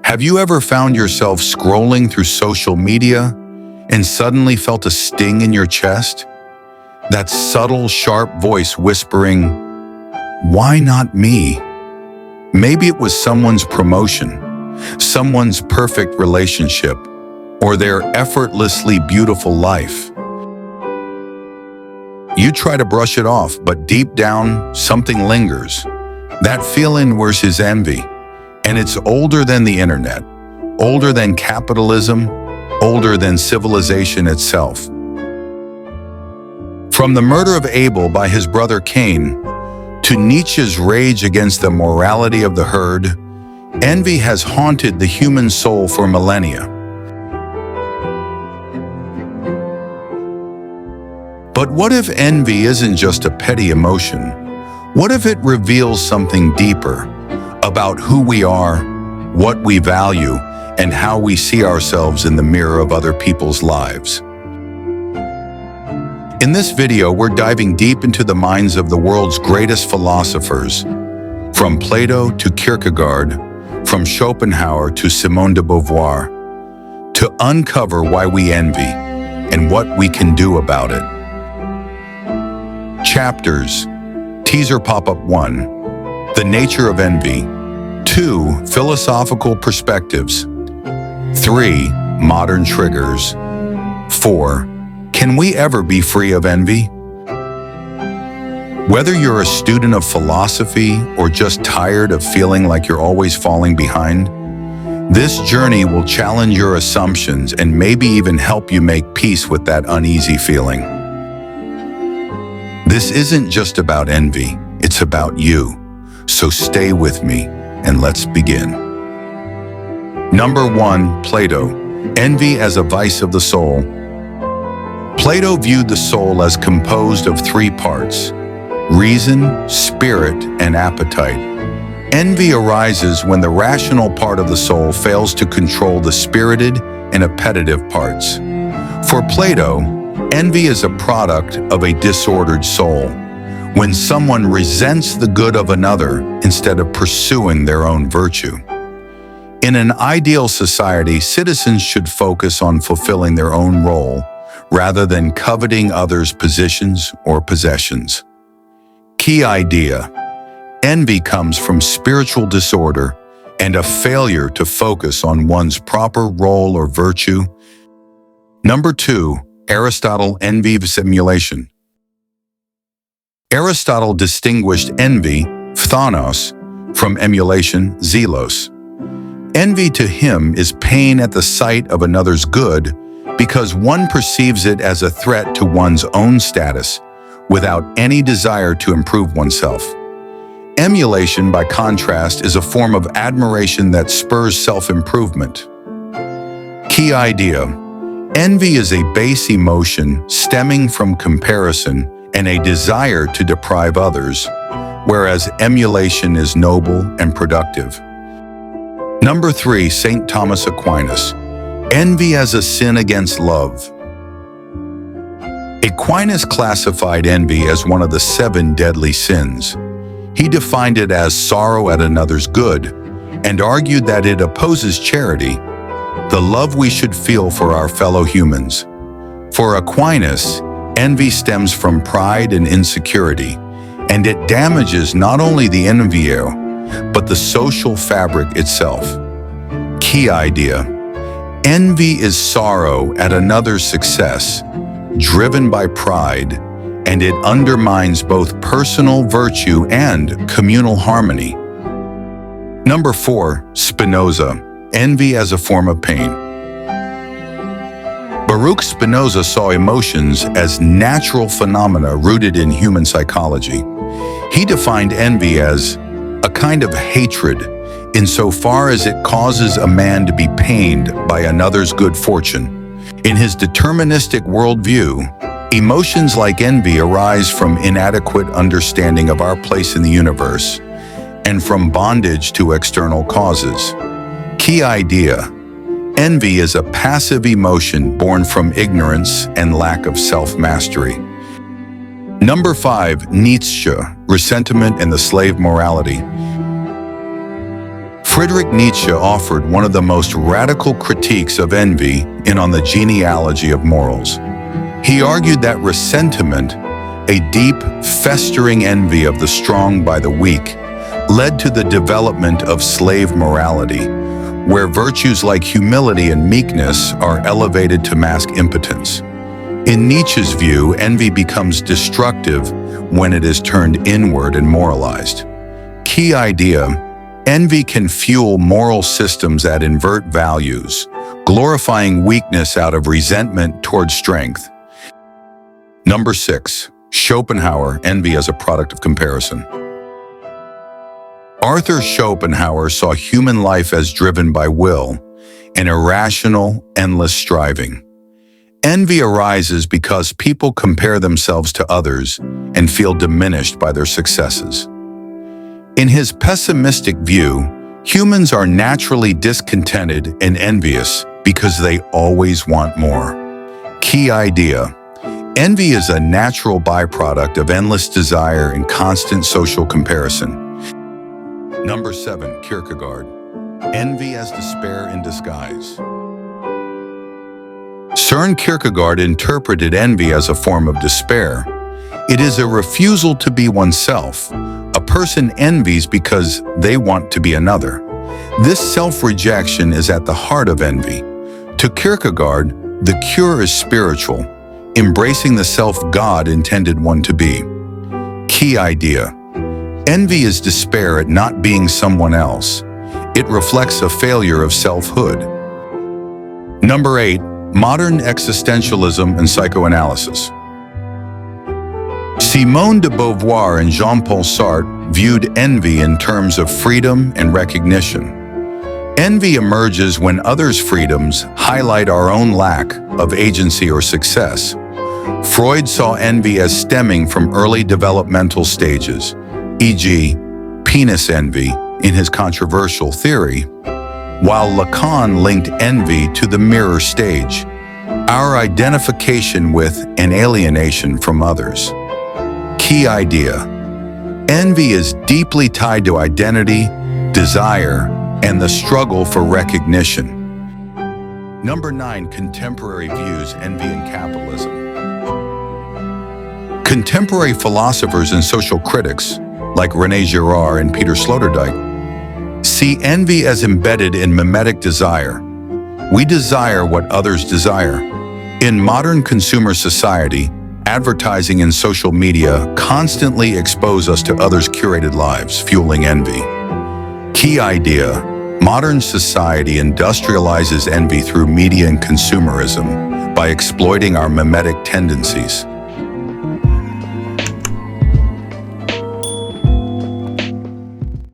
Have you ever found yourself scrolling through social media and suddenly felt a sting in your chest? That subtle, sharp voice whispering, "Why not me?" Maybe it was someone's promotion, someone's perfect relationship, or their effortlessly beautiful life. You try to brush it off, but deep down, something lingers. That feeling is envy, and it's older than the internet, older than capitalism, older than civilization itself. From the murder of Abel by his brother Cain, to Nietzsche's rage against the morality of the herd, envy has haunted the human soul for millennia. But what if envy isn't just a petty emotion? What if it reveals something deeper about who we are, what we value, and how we see ourselves in the mirror of other people's lives? In this video, we're diving deep into the minds of the world's greatest philosophers, from Plato to Kierkegaard, from Schopenhauer to Simone de Beauvoir, to uncover why we envy and what we can do about it. Chapters: Teaser Pop-Up 1, The Nature of Envy. 2, Philosophical Perspectives. 3, Modern Triggers. 4, Can we ever be free of envy? Whether you're a student of philosophy or just tired of feeling like you're always falling behind, this journey will challenge your assumptions and maybe even help you make peace with that uneasy feeling. This isn't just about envy, it's about you. So stay with me and let's begin. Number 1, Plato, Envy as a Vice of the Soul. Plato viewed the soul as composed of 3 parts: reason, spirit, and appetite. Envy arises when the rational part of the soul fails to control the spirited and appetitive parts. For Plato, envy is a product of a disordered soul, when someone resents the good of another instead of pursuing their own virtue. In an ideal society, citizens should focus on fulfilling their own role rather than coveting others' positions or possessions. Key idea: envy comes from spiritual disorder and a failure to focus on one's proper role or virtue. Number 2, Aristotle, Envy simulation. Aristotle distinguished envy, phthanos, from emulation, zelos. Envy to him is pain at the sight of another's good because one perceives it as a threat to one's own status without any desire to improve oneself. Emulation, by contrast, is a form of admiration that spurs self-improvement. Key idea: envy is a base emotion stemming from comparison and a desire to deprive others, whereas emulation is noble and productive. Number 3, St. Thomas Aquinas, Envy as a Sin Against Love. Aquinas classified envy as one of the 7 deadly sins. He defined it as sorrow at another's good and argued that it opposes charity, the love we should feel for our fellow humans. For Aquinas, envy stems from pride and insecurity, and it damages not only the envier, but the social fabric itself. Key idea: envy is sorrow at another's success, driven by pride, and it undermines both personal virtue and communal harmony. Number 4, Spinoza, Envy as a Form of Pain. Baruch Spinoza saw emotions as natural phenomena rooted in human psychology. He defined envy as a kind of hatred insofar as it causes a man to be pained by another's good fortune. In his deterministic worldview, emotions like envy arise from inadequate understanding of our place in the universe and from bondage to external causes. Key idea: envy is a passive emotion born from ignorance and lack of self-mastery. Number 5, Nietzsche, Ressentiment and the Slave Morality. Friedrich Nietzsche offered one of the most radical critiques of envy in On the Genealogy of Morals. He argued that ressentiment, a deep, festering envy of the strong by the weak, led to the development of slave morality, where virtues like humility and meekness are elevated to mask impotence. In Nietzsche's view, envy becomes destructive when it is turned inward and moralized. Key idea: envy can fuel moral systems that invert values, glorifying weakness out of resentment towards strength. Number 6. Schopenhauer, envy as a product of comparison. Arthur Schopenhauer saw human life as driven by will, an irrational, endless striving. Envy arises because people compare themselves to others and feel diminished by their successes. In his pessimistic view, humans are naturally discontented and envious because they always want more. Key idea: envy is a natural byproduct of endless desire and constant social comparison. Number 7. Kierkegaard, envy as despair in disguise. Søren Kierkegaard interpreted envy as a form of despair. It is a refusal to be oneself. A person envies because they want to be another. This self-rejection is at the heart of envy. To Kierkegaard, the cure is spiritual, embracing the self God intended one to be. Key idea: envy is despair at not being someone else. It reflects a failure of selfhood. Number 8. Modern existentialism and psychoanalysis. Simone de Beauvoir and Jean-Paul Sartre viewed envy in terms of freedom and recognition. Envy emerges when others' freedoms highlight our own lack of agency or success. Freud saw envy as stemming from early developmental stages, e.g., penis envy, in his controversial theory, while Lacan linked envy to the mirror stage, our identification with and alienation from others. Key idea: envy is deeply tied to identity, desire, and the struggle for recognition. Number 9. Contemporary views, envy and capitalism. Contemporary philosophers and social critics, like René Girard and Peter Sloterdijk, see envy as embedded in mimetic desire. We desire what others desire. In modern consumer society, advertising and social media constantly expose us to others' curated lives, fueling envy. Key idea: modern society industrializes envy through media and consumerism by exploiting our mimetic tendencies.